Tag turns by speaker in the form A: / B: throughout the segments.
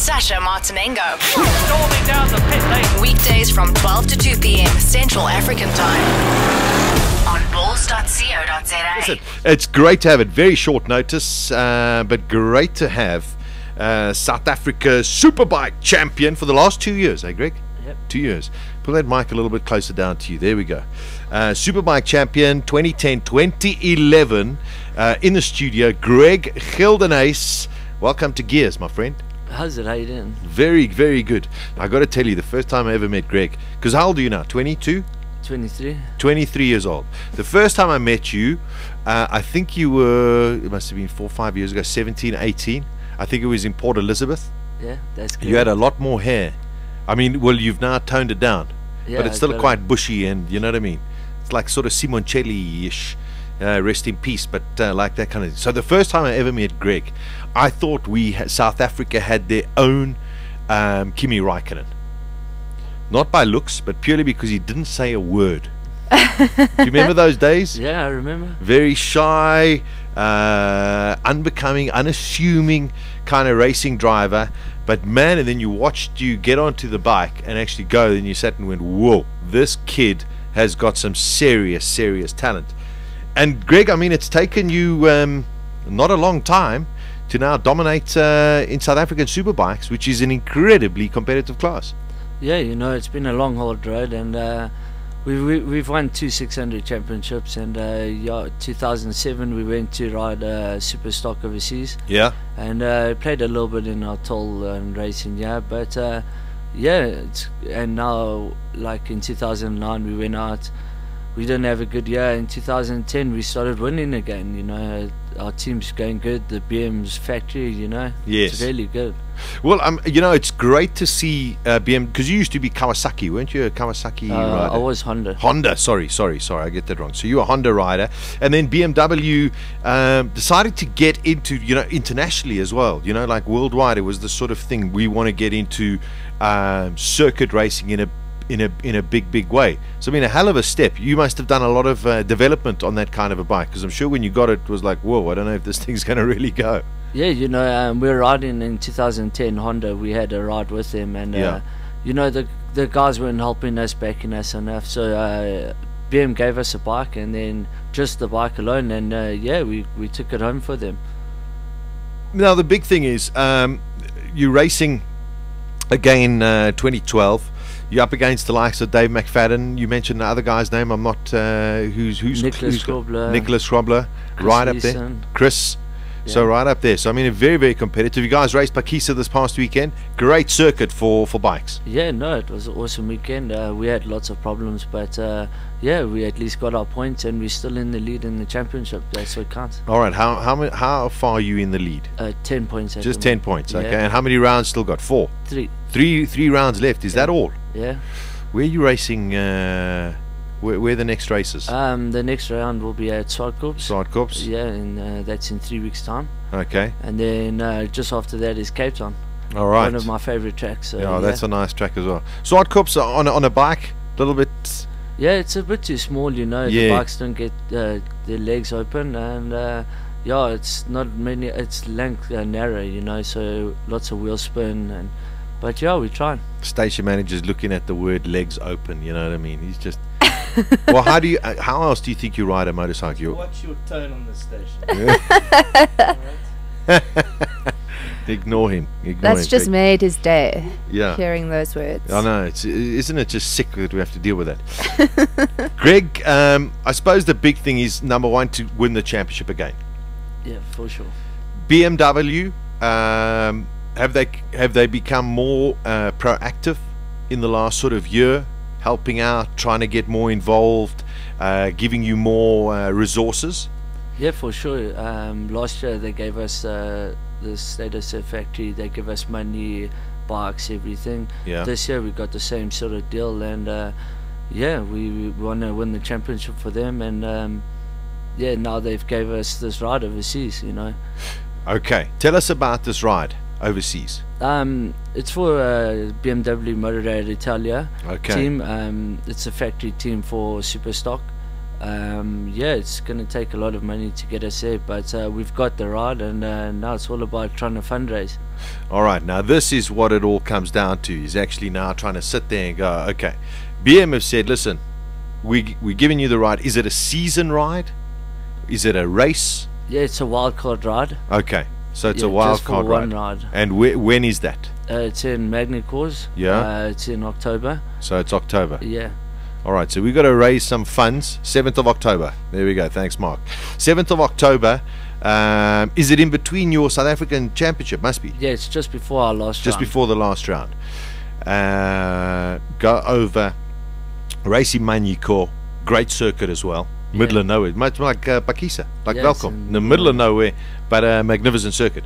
A: Sasha Martinengo.
B: Storming down the pit lane.
A: Weekdays from 12 to 2 p.m. Central African Time. On Ballz.co.za.
C: Listen, it's great to have it. Very short notice, but great to have South Africa's Superbike champion for the last 2 years, Greg?
B: Yep.
C: 2 years. Pull that mic a little bit closer down to you. There we go. Superbike champion 2010, 2011 in the studio, Greg Gildenhuys. Welcome to Gearz, my friend.
B: How's it? How you doing?
C: Very, very good. I got to tell you, the first time I ever met Greg, because how old are you now? 22?
B: 23.
C: 23 years old. The first time I met you, I think you were, it must have been 4 or 5 years ago, 17, 18. I think it was in Port Elizabeth.
B: Yeah, that's good.
C: You had a lot more hair. I mean, well, you've now toned it down,
B: Yeah,
C: but it's still
B: I got
C: quite bushy, and you know what I mean? It's like sort of Simoncelli-ish, rest in peace, but like that kind of. So the first time I ever met Greg, I thought South Africa had their own Kimi Raikkonen. Not by looks, but purely because he didn't say a word. Do you remember those days?
B: Yeah, I remember.
C: Very shy, unbecoming, unassuming kind of racing driver. But man, and then you watched you get onto the bike and actually go, and you sat and went, whoa, this kid has got some serious, serious talent. And Greg, I mean, it's taken you not a long time to now dominate in South African Superbikes, which is an incredibly competitive class.
B: Yeah, you know, it's been a long, hard road, and we've won 2 600 championships, and yeah, 2007 we went to ride super stock overseas.
C: Yeah.
B: And played a little bit in our toll and racing, yeah, but yeah, and now, like in 2009 we went out, we didn't have a good year. In 2010 we started winning again, you know, our team's going good, the BM's factory, you know.
C: Yes.
B: It's really good.
C: Well, you know, it's great to see BM, because you used to be Kawasaki, weren't you? A Kawasaki rider?
B: I was Honda.
C: Honda, sorry, I get that wrong. So you were a Honda rider, and then BMW decided to get into, you know, internationally as well. You know, like worldwide, it was the sort of thing we want to get into circuit racing in a big way. So I mean, a hell of a step. You must have done a lot of development on that kind of a bike, because I'm sure when you got it, it was like, whoa, I don't know if this thing's going to really go.
B: Yeah, you know, we were riding in 2010 Honda. We had a ride with them, and
C: Yeah.
B: you know, the guys weren't helping us, backing us enough. So BM gave us a bike, and then just the bike alone, and yeah, we took it home for them.
C: Now the big thing is, you're racing again 2012. You're up against the likes of Dave McFadden. You mentioned the other guy's name. I'm not who's
B: Nicholas
C: Scrobler, right up there.
B: Leeson.
C: Chris.
B: Yeah.
C: So right up there. So I mean, very, very competitive. You guys raced Pakisa this past weekend. Great circuit for bikes.
B: Yeah, no, it was an awesome weekend. We had lots of problems, but yeah, we at least got our points, and we're still in the lead in the championship. That's what counts.
C: All right. How far are you in the lead?
B: 10 points.
C: Just 10 points. Okay.
B: Yeah.
C: And how many rounds still got? 4.
B: 3.
C: Three rounds left. Is that all?
B: Yeah.
C: Where are you racing? Where are the next races?
B: The next round will be at Zuidkorps.
C: Zuidkorps.
B: Yeah, and that's in 3 weeks' time.
C: Okay.
B: And then just after that is Cape Town.
C: All right.
B: One of my favorite tracks. So,
C: yeah, that's a nice track as well. Zuidkorps on a bike, a little bit.
B: Yeah, it's a bit too small, you know.
C: Yeah.
B: The bikes don't get their legs open, and yeah, it's not many. It's length narrow, you know. So lots of wheel spin, but yeah, we try.
C: Station manager's looking at the word legs open. You know what I mean? He's just. Well, how else do you think you ride a motorcycle?
D: Watch your tone on this station.
C: Ignore him.
E: That's just made his day.
C: Yeah.
E: Hearing those words.
C: I know. Isn't it just sick that we have to deal with that? Greg, I suppose the big thing is, number one, to win the championship again.
B: Yeah, for sure.
C: BMW, have they become more proactive in the last sort of year, helping out, trying to get more involved, giving you more resources?
B: Yeah, for sure. Last year they gave us the State of Surf factory. They give us money, bikes, everything.
C: Yeah.
B: This year we got the same sort of deal, and yeah, we want to win the championship for them, and yeah, now they've gave us this ride overseas, you know.
C: Okay, tell us about this ride overseas.
B: It's for BMW Motorrad Italia
C: Okay.
B: team. It's a factory team for super stock. Yeah, it's going to take a lot of money to get us there, but we've got the ride, and now it's all about trying to fundraise.
C: All right, now this is what it all comes down to. Is actually now trying to sit there and go, okay, BM have said, listen, we're giving you the ride. Is it a season ride? Is it a race?
B: Yeah, it's a wild card ride.
C: Okay, so it's
B: Yeah,
C: a wild
B: just for
C: card
B: one
C: ride.
B: ride.
C: And when is that?
B: It's in Magny-Cours.
C: Yeah.
B: It's in October.
C: So it's October.
B: Yeah.
C: All right, so we've got to raise some funds. 7th of October. There we go. Thanks, Mark. 7th of October. Is it in between your South African Championship? Must be.
B: Yeah, it's just before our last round.
C: Just before the last round. Go over, race in Magny-Cours. Great circuit as well. Middle of nowhere. Much like Pakisa, like
B: Yeah,
C: Welkom. In the middle of nowhere, but a magnificent circuit.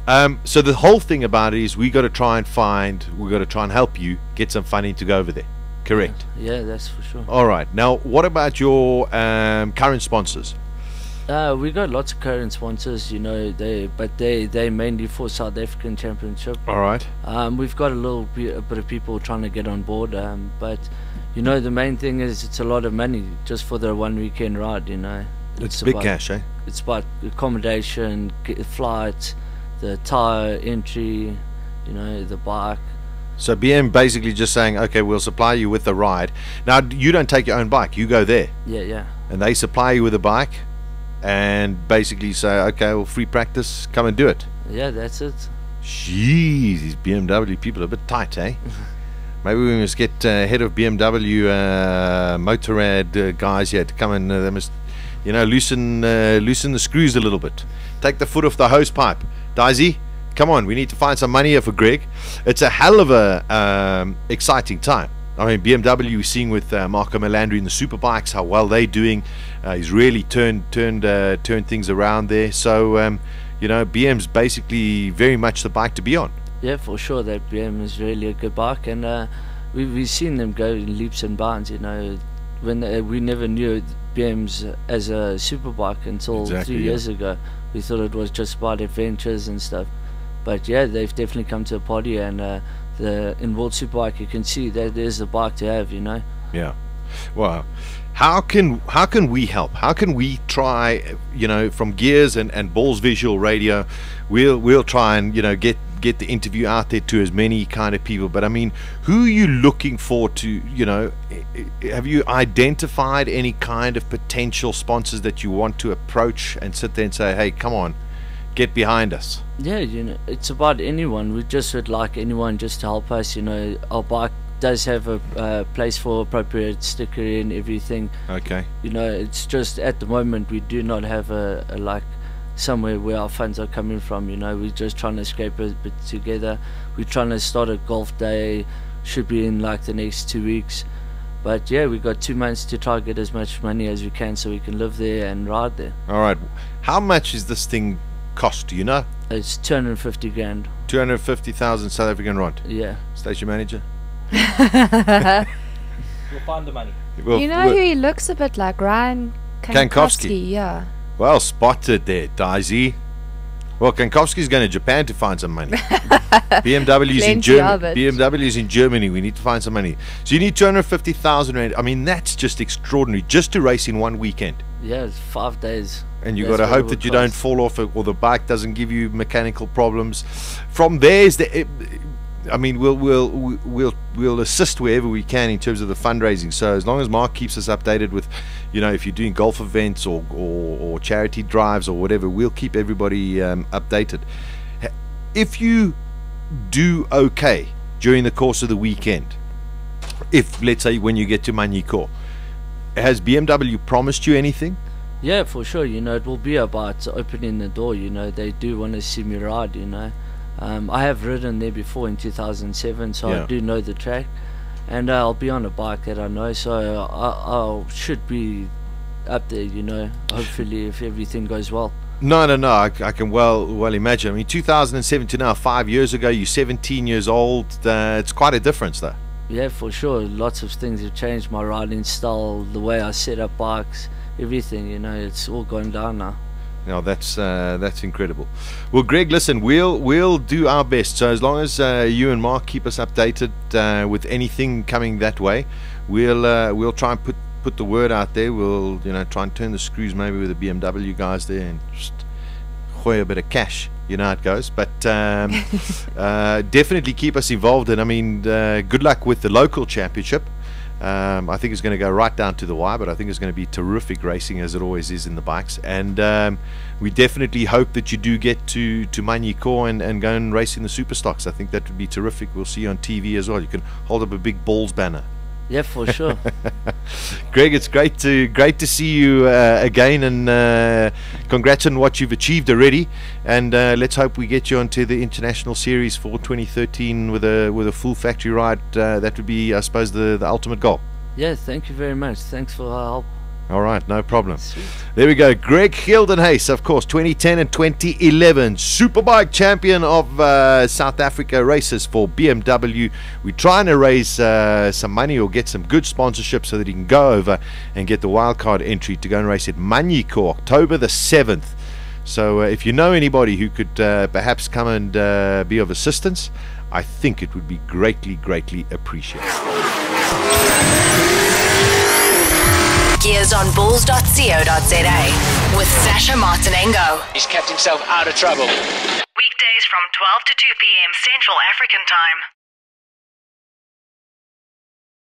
C: So the whole thing about it is we've got to try and help you get some funding to go over there. Correct.
B: Yeah, that's for sure.
C: All right. Now, what about your current sponsors?
B: We got lots of current sponsors, you know, they mainly for South African Championship.
C: All right.
B: We've got a bit of people trying to get on board, but you know, the main thing is it's a lot of money just for the one weekend ride, you know.
C: It's big cash, eh?
B: It's about accommodation, flights, the tire entry, you know, the bike.
C: So BM basically just saying, okay, we'll supply you with the ride. Now, you don't take your own bike. You go there.
B: Yeah.
C: And they supply you with a bike and basically say, okay, well, free practice, come and do it.
B: Yeah, that's it.
C: Jeez, these BMW people are a bit tight, eh? Maybe we must get head of BMW Motorrad guys here to come and they must, you know, loosen the screws a little bit. Take the foot off the hose pipe. Daisy, come on, we need to find some money here for Greg. It's a hell of a exciting time. I mean, BMW, we're seeing with Marco Melandri in the Superbikes, how well they're doing. He's really turned things around there. So, you know, BM's basically very much the bike to be on.
B: Yeah, for sure, that BM is really a good bike, and we've seen them go in leaps and bounds, you know. When we never knew BM's as a superbike until 3 years ago. We thought it was just about adventures and stuff. But yeah, they've definitely come to a party, and in World Superbike you can see that there's a bike to have, you know.
C: Yeah. Wow. How can we help? How can we try, you know, from Gearz and Ballz Visual Radio, we'll try and, you know, get the interview out there to as many kind of people. But I mean, who are you looking for to, you know, have you identified any kind of potential sponsors that you want to approach and sit there and say, hey, come on, get behind us?
B: Yeah, you know, it's about anyone. We just would like anyone just to help us, you know. Our bike does have a place for appropriate sticker and everything.
C: Okay.
B: You know, it's just at the moment we do not have a like somewhere where our funds are coming from, you know. We're just trying to scrape a bit together. We're trying to start a golf day, should be in like the next 2 weeks. But yeah, we got 2 months to try to get as much money as we can so we can live there and ride there.
C: All right. How much is this thing cost, do you know?
B: It's 250 grand.
C: 250,000 South African rand.
B: Yeah.
C: Station manager?
D: We'll find the money.
C: Well,
E: You know who he looks a bit like? Ryan Kankowski. Yeah.
C: well spotted there, Daisy. Well, Kankowski's going to Japan to find some money. BMW's in
E: Plenty of
C: Germany.
E: it.
C: BMW's in Germany. We need to find some money. So you need 250,000 rand. I mean, that's just extraordinary, just to race in one weekend.
B: Yeah, it's 5 days.
C: And you've
B: That's
C: got to
B: what it
C: hope
B: would
C: that you don't
B: cost.
C: fall off or the bike doesn't give you mechanical problems. From there is I mean, we'll assist wherever we can in terms of the fundraising. So as long as Mark keeps us updated with, you know, if you're doing golf events or charity drives or whatever, we'll keep everybody updated. If you do okay during the course of the weekend, if let's say when you get to Magny-Cours, has BMW promised you anything?
B: Yeah, for sure. You know, it will be about opening the door. You know, they do want to see me ride, you know. I have ridden there before in 2007, so
C: Yeah.
B: I do know the track, and I'll be on a bike that I know, so I should be up there, you know, hopefully, if everything goes well.
C: No, I can well imagine. I mean, 2007 to now, 5 years ago, you're 17 years old. It's quite a difference, though.
B: Yeah, for sure. Lots of things have changed. My riding style, the way I set up bikes, everything, you know, it's all going down now.
C: No, that's incredible. Well, Greg, listen, we'll do our best. So as long as you and Mark keep us updated with anything coming that way, we'll try and put the word out there. We'll try and turn the screws maybe with the BMW guys there and just a bit of cash. You know how it goes. But definitely keep us involved. And I mean, good luck with the local championship. I think it's going to go right down to the wire, but I think it's going to be terrific racing, as it always is in the bikes. And we definitely hope that you do get to Magny-Cours and go and race in the super stocks. I think that would be terrific. We'll see you on TV as well. You can hold up a big Ballz banner.
B: Yeah, for sure.
C: Greg, it's great to see you again, and congrats on what you've achieved already. And let's hope we get you onto the international series for 2013 with a full factory ride. That would be, I suppose, the ultimate goal.
B: Yeah, thank you very much. Thanks for our help.
C: All right, no problem.
B: Sweet.
C: There we go. Greg Gildenhuys, of course, 2010 and 2011 Superbike champion of South Africa races for BMW. We're trying to raise some money or get some good sponsorship so that he can go over and get the wildcard entry to go and race at Magny-Cours, October the 7th. So if you know anybody who could perhaps come and be of assistance, I think it would be greatly, greatly appreciated.
A: Gearz on Ballz.co.za with Sasha Martinengo.
F: He's kept himself out of trouble.
A: Weekdays from 12 to 2 p.m. Central African Time.